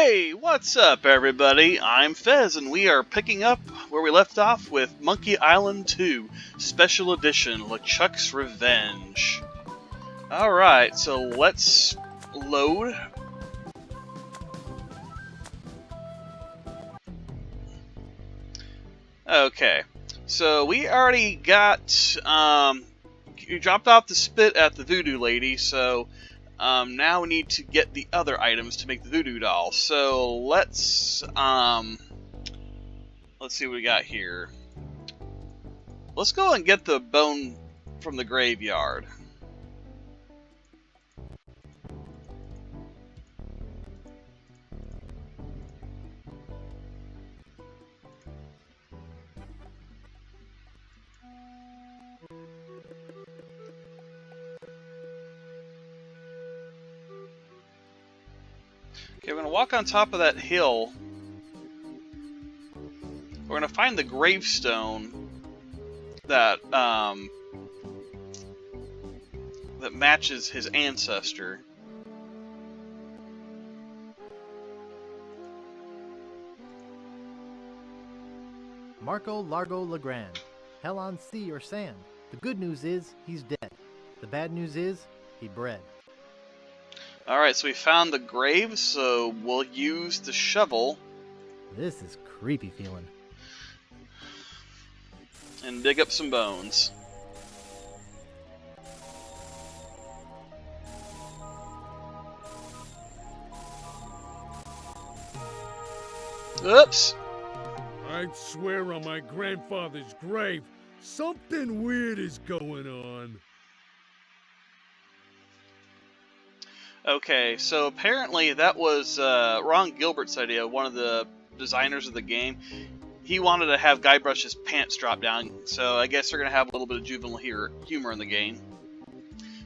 Hey, what's up, everybody? I'm Fez, and we are picking up where we left off with Monkey Island 2, Special Edition, LeChuck's Revenge. Alright, so let's load. Okay, so we already got, you dropped off the spit at the voodoo lady, so now we need to get the other items to make the voodoo doll. So let's see what we got here. Let's go and get the bone from the graveyard. Okay, we're going to walk on top of that hill. We're going to find the gravestone that that matches his ancestor. Marco Largo Legrand. Hell on sea or sand. The good news is, he's dead. The bad news is, he bred. Alright, so we found the grave, so we'll use the shovel. This is creepy feeling. And dig up some bones. Oops! I'd swear on my grandfather's grave, something weird is going on. Okay, so apparently that was Ron Gilbert's idea, one of the designers of the game. He wanted to have Guybrush's pants drop down, so I guess they're going to have a little bit of juvenile humor in the game.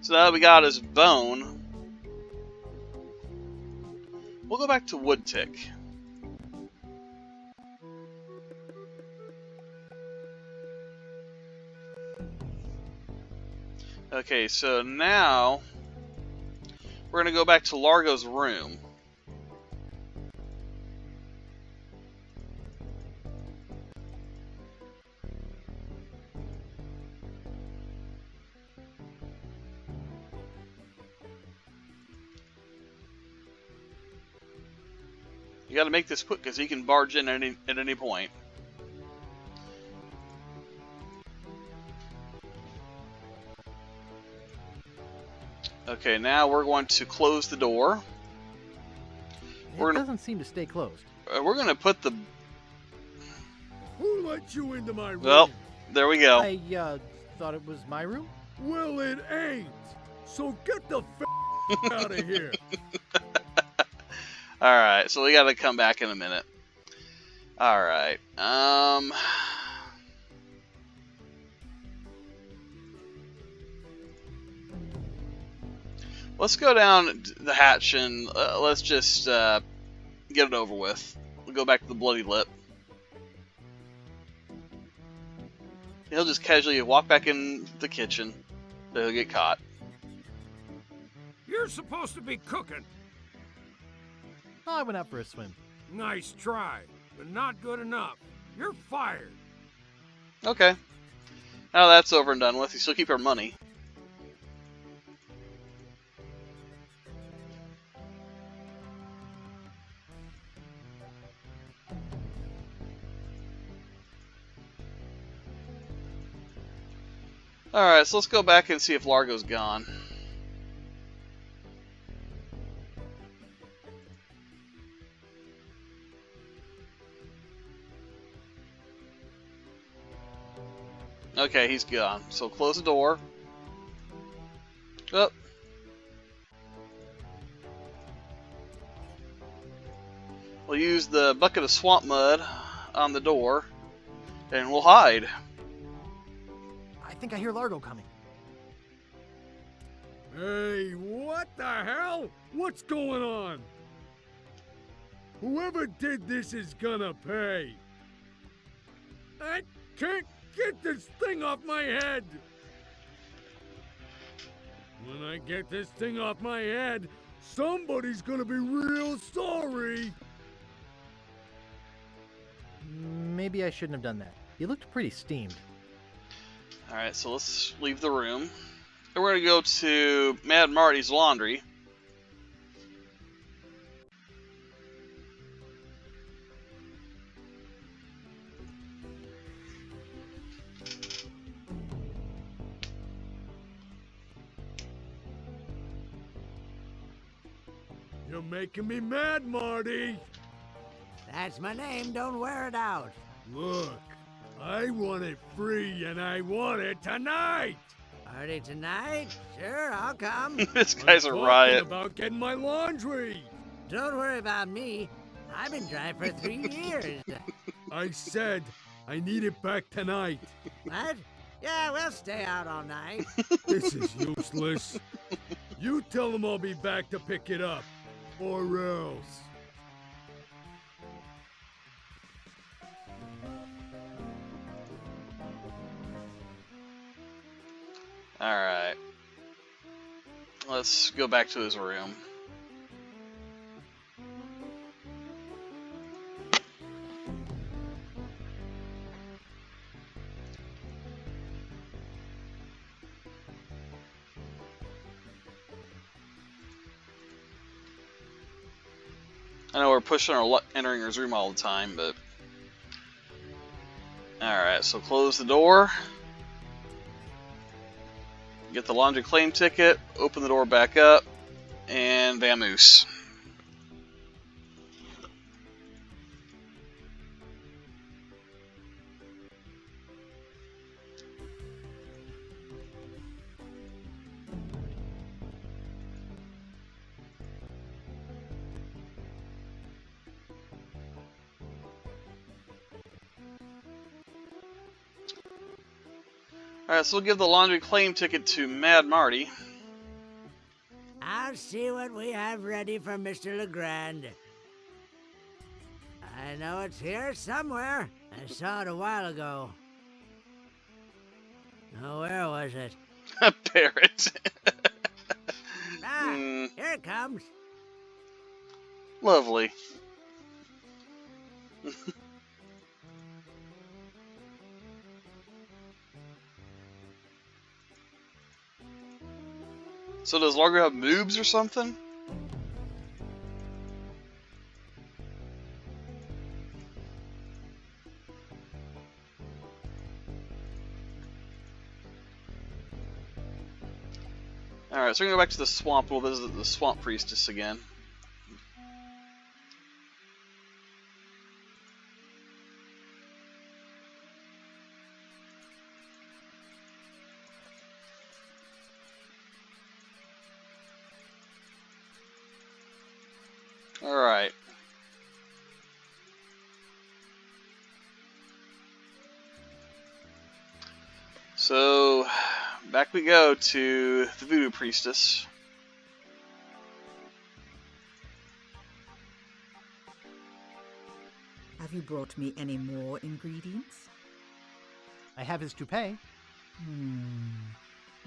So now we got his bone. We'll go back to Woodtick. Okay, so now we're going to go back to Largo's room. You got to make this quick because he can barge in at any point. Okay, now we're going to close the door. It doesn't seem to stay closed. We're going to put the... Who let you into my room? Well, there we go. I thought it was my room. Well, it ain't. So get the f out of here. Alright, so we got to come back in a minute. Alright, let's go down the hatch and let's just get it over with. We'll go back to the bloody lip. He'll just casually walk back in the kitchen, so he'll get caught. You're supposed to be cooking. Oh, I went out for a swim. Nice try, but not good enough. You're fired. Okay. Now that's over and done with. You still keep our money. Alright, so let's go back and see if Largo's gone. Okay, he's gone. So close the door. Oh. We'll use the bucket of swamp mud on the door, and we'll hide. I think I hear Largo coming. Hey, what the hell? What's going on? Whoever did this is gonna pay. I can't get this thing off my head. When I get this thing off my head, somebody's gonna be real sorry. maybe I shouldn't have done that. You looked pretty steamed. Alright, so let's leave the room. And we're going to go to Mad Marty's laundry. You're making me mad, Marty. That's my name, don't wear it out. Look, I want it free and I want it tonight. Party tonight? Sure, I'll come. This guy's a I'm riot. talking about getting my laundry. Don't worry about me. I've been dry for 3 years. I said I need it back tonight. What? Yeah, we'll stay out all night. This is useless. You tell them I'll be back to pick it up. Or else. Alright. Let's go back to his room. I know we're pushing our luck entering his room all the time, but... Alright, so close the door. Get the laundry claim ticket, open the door back up, and vamoose. Alright, so we'll give the laundry claim ticket to Mad Marty. I'll see what we have ready for Mr. Legrand. I know it's here somewhere. I saw it a while ago. Oh, where was it? A parrot. Ah, here it comes. Lovely. So does Largo have moobs or something? Alright, so we're gonna go back to the swamp. We'll visit the swamp priestess again. Alright. So, back we go to the voodoo priestess. Have you brought me any more ingredients? I have his toupee.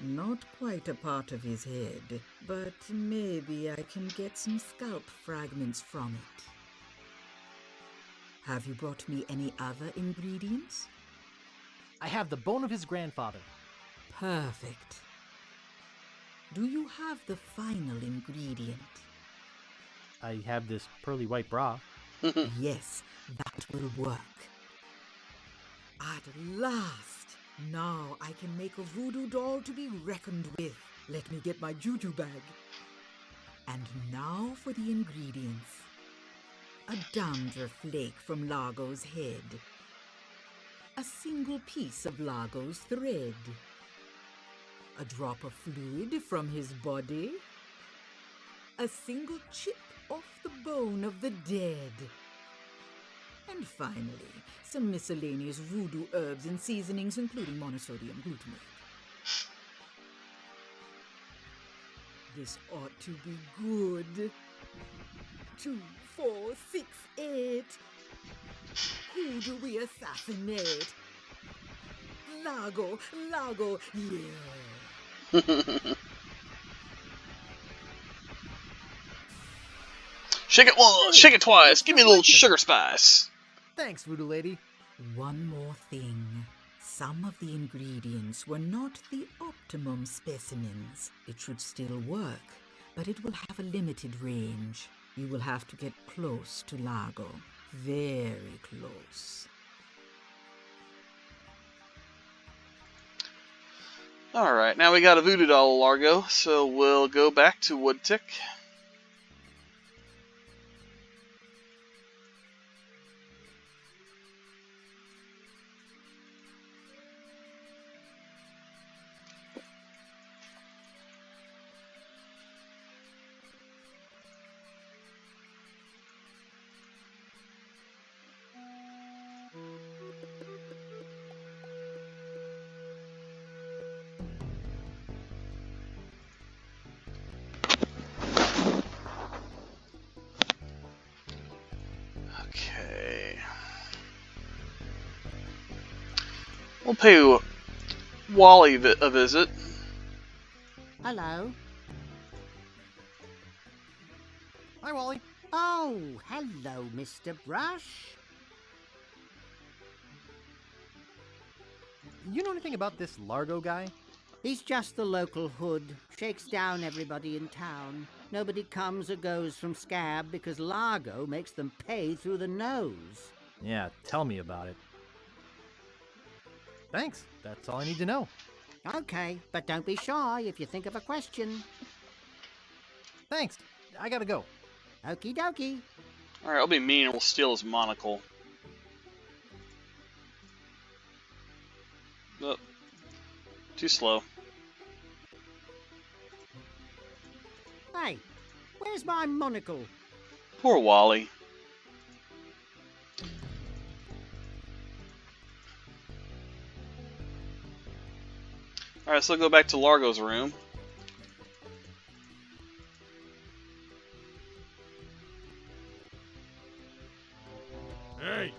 Not quite a part of his head, but maybe I can get some scalp fragments from it. Have you brought me any other ingredients? I have the bone of his grandfather. Perfect. Do you have the final ingredient? I have this pearly white bra. Yes, that will work. At last! Now I can make a voodoo doll to be reckoned with. Let me get my juju bag. And now for the ingredients. A dandruff flake from Largo's head. A single piece of Largo's thread. A drop of fluid from his body. A single chip off the bone of the dead. And finally, some miscellaneous voodoo herbs and seasonings, including monosodium glutamate. This ought to be good. 2, 4, 6, 8. Who do we assassinate? Largo, yeah. Shake it once, shake it twice, give me a little sugar spice. Thanks, voodoo lady. One more thing. Some of the ingredients were not the optimum specimens. It should still work, but it will have a limited range. You will have to get close to Largo. Very close. Alright, now we got a voodoo doll, Largo, so we'll go back to Woodtick. Okay. We'll pay Wally a visit. Hello. Hi, Wally. Oh, hello, Mr. Brush. You know anything about this Largo guy? He's just the local hood. Shakes down everybody in town. Nobody comes or goes from Scab because Largo makes them pay through the nose. Yeah, tell me about it. Thanks. That's all I need to know. Okay, but don't be shy if you think of a question. Thanks. I gotta go. Okie dokie. Alright, I'll be mean and we'll steal his monocle. Oh, too slow. Hey, where's my monocle? Poor Wally. Alright, so go back to Largo's room. Hey,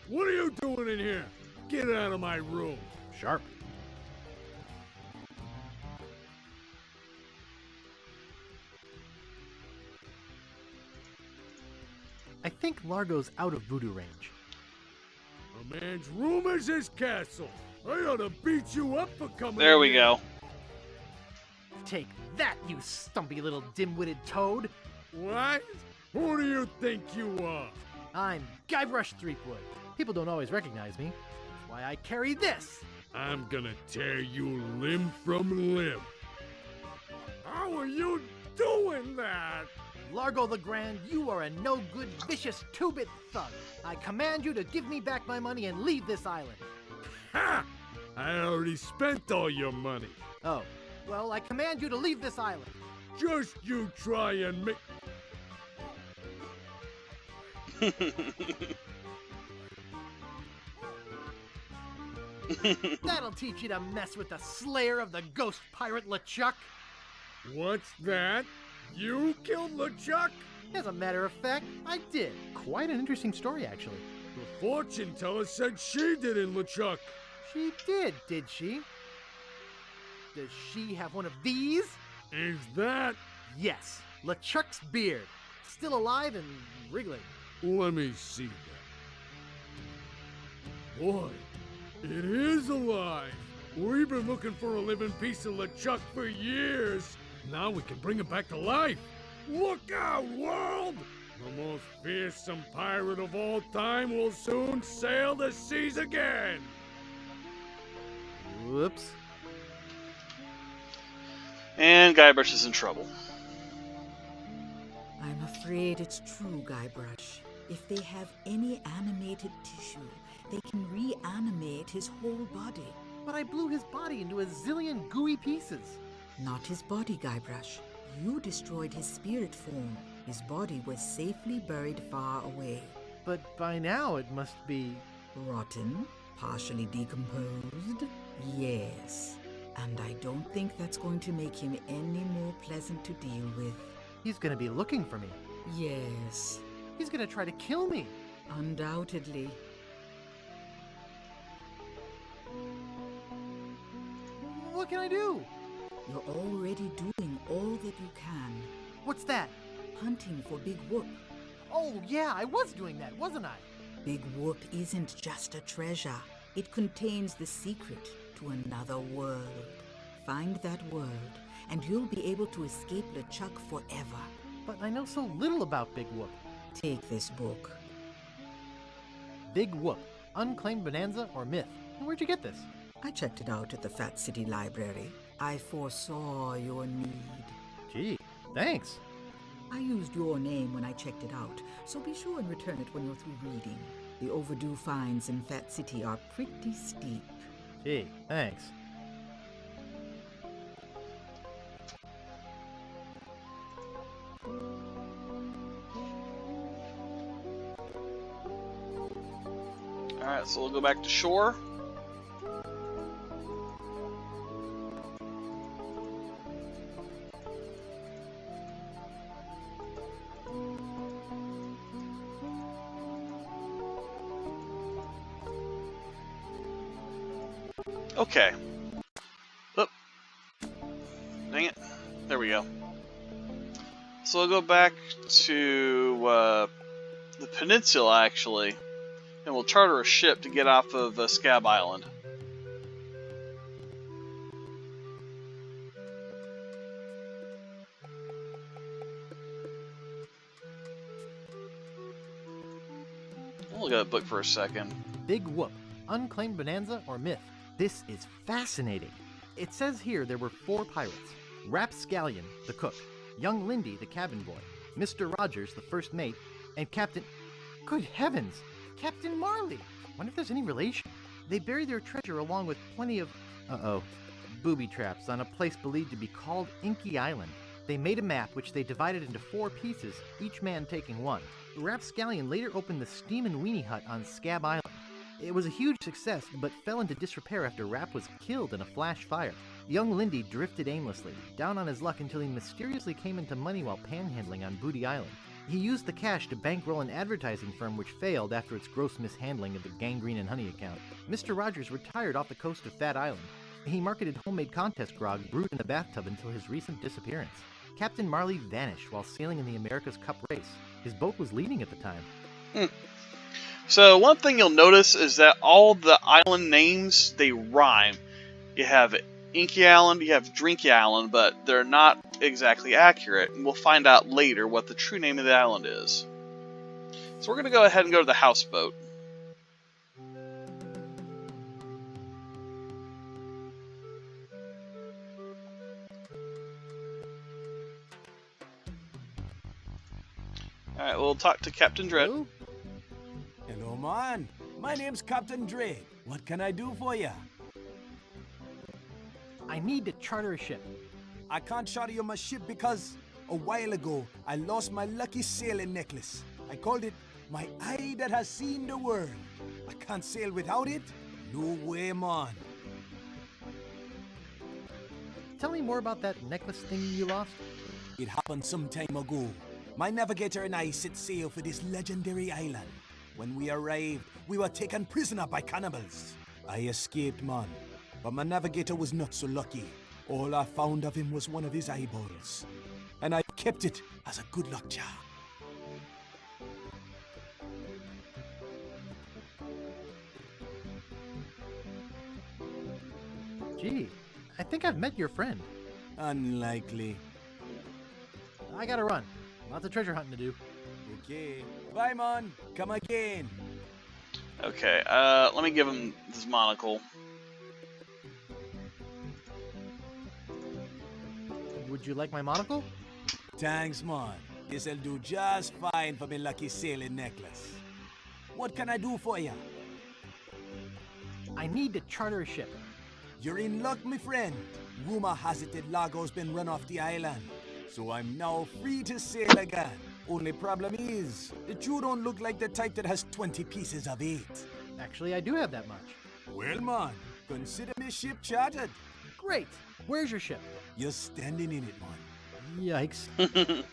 what are you doing in here? Get out of my room. Sharp. I think Largo's out of voodoo range. A man's room is his castle. I ought to beat you up for coming There in we here. go. Take that, you stumpy little dim-witted toad! What? Who do you think you are? I'm Guybrush Threepwood. People don't always recognize me. That's why I carry this! I'm gonna tear you limb from limb. How are you doing that? Largo the Grand, you are a no-good, vicious two-bit thug. I command you to give me back my money and leave this island. Ha! I already spent all your money. Oh, well, I command you to leave this island. Just you try and make... That'll teach you to mess with the slayer of the ghost pirate LeChuck. What's that? You killed LeChuck? As a matter of fact, I did. Quite an interesting story, actually. The fortune teller said she did in LeChuck. She did she? Does she have one of these? Is that... Yes, LeChuck's beard. Still alive and wriggling. Let me see that. Boy, it is alive. We've been looking for a living piece of LeChuck for years. Now we can bring him back to life. Look out, world! The most fearsome pirate of all time will soon sail the seas again. Whoops. And Guybrush is in trouble. I'm afraid it's true, Guybrush. If they have any animated tissue, they can reanimate his whole body. But I blew his body into a zillion gooey pieces. Not his body, Guybrush. You destroyed his spirit form. His body was safely buried far away. But by now it must be... Rotten? Partially decomposed? Yes. And I don't think that's going to make him any more pleasant to deal with. He's gonna be looking for me. Yes. He's gonna try to kill me. Undoubtedly. What can I do? You're already doing all that you can. What's that? Hunting for Big Whoop. Oh yeah, I was doing that, wasn't I? Big Whoop isn't just a treasure. It contains the secret to another world. Find that world, and you'll be able to escape LeChuck forever. But I know so little about Big Whoop. Take this book. Big Whoop, Unclaimed Bonanza or Myth. And where'd you get this? I checked it out at the Fat City Library. I foresaw your need. Gee, thanks. I used your name when I checked it out, so be sure and return it when you're through reading. The overdue fines in Fat City are pretty steep. Gee, thanks. Alright, so we'll go back to shore. Okay. Oop. Dang it. There we go. So we'll go back to the peninsula, actually, and we'll charter a ship to get off of Scab Island. We'll look at the book for a second. Big Whoop, Unclaimed Bonanza or Myth. This is fascinating. It says here there were 4 pirates. Rapscallion, the cook, young Lindy, the cabin boy, Mr. Rogers, the first mate, and Captain... Good heavens! Captain Marley! Wonder if there's any relation. They buried their treasure along with plenty of... booby traps on a place believed to be called Inky Island. They made a map which they divided into 4 pieces, each man taking one. Rapscallion later opened the Steam and Weenie Hut on Scab Island. It was a huge success, but fell into disrepair after Rap was killed in a flash fire. Young Lindy drifted aimlessly, down on his luck until he mysteriously came into money while panhandling on Booty Island. He used the cash to bankroll an advertising firm which failed after its gross mishandling of the Gangrene and Honey account. Mr. Rogers retired off the coast of Fat Island. He marketed homemade contest grog brewed in a bathtub until his recent disappearance. Captain Marley vanished while sailing in the America's Cup race. His boat was leading at the time. So one thing you'll notice is that all the island names, they rhyme. You have Inky Island, you have Drinky Island, but they're not exactly accurate, and we'll find out later what the true name of the island is. So we're going to go ahead and go to the houseboat. Alright, we'll talk to Captain Dread. Hello? Hello, man. My name's Captain Dread. What can I do for ya? I need to charter a ship. I can't charter you my ship because a while ago I lost my lucky sailing necklace. I called it my eye that has seen the world. I can't sail without it. No way, man. Tell me more about that necklace thing you lost. It happened some time ago. My navigator and I set sail for this legendary island. When we arrived, we were taken prisoner by cannibals. I escaped, man. But my navigator was not so lucky. All I found of him was one of his eyeballs. And I kept it as a good luck charm. Gee, I think I've met your friend. Unlikely. I gotta run. Lots of treasure hunting to do. Okay. Bye, man. Come again. Okay, let me give him this monocle. Would you like my monocle? Thanks, man. This'll do just fine for me lucky sailing necklace. What can I do for ya? I need to charter a ship. You're in luck, my friend. Rumor has it that Largo's been run off the island. So I'm now free to sail again. Only problem is that you don't look like the type that has 20 pieces of 8. Actually, I do have that much. Well, man, consider me ship chartered. Great. Where's your ship? You're standing in it, man. Yikes.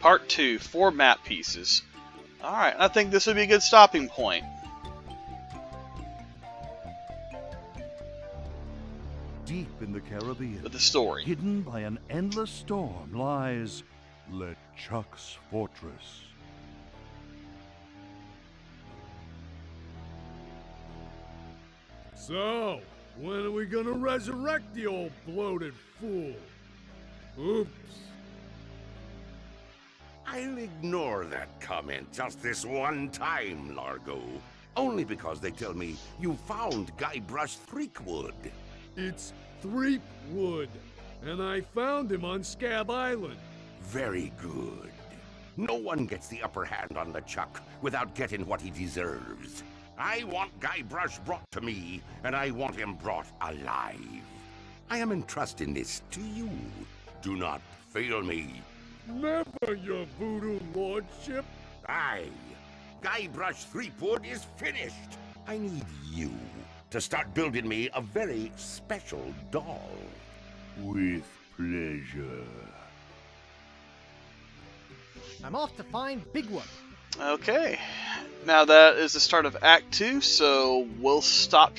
Part 2, 4 map pieces. Alright, I think this would be a good stopping point. Deep in the Caribbean, With the story. hidden by an endless storm, lies LeChuck's fortress. So, when are we gonna resurrect the old bloated fool? Oops. I'll ignore that comment just this one time, Largo. Only because they tell me you found Guybrush Threepwood. It's Threepwood, and I found him on Scab Island. Very good. No one gets the upper hand on LeChuck without getting what he deserves. I want Guybrush brought to me, and I want him brought alive. I am entrusting this to you. Do not fail me. Never, your voodoo lordship. Aye. Guybrush Threepwood is finished. I need you to start building me a very special doll. With pleasure. I'm off to find Big Whoop. Okay. Now that is the start of Act 2, so we'll stop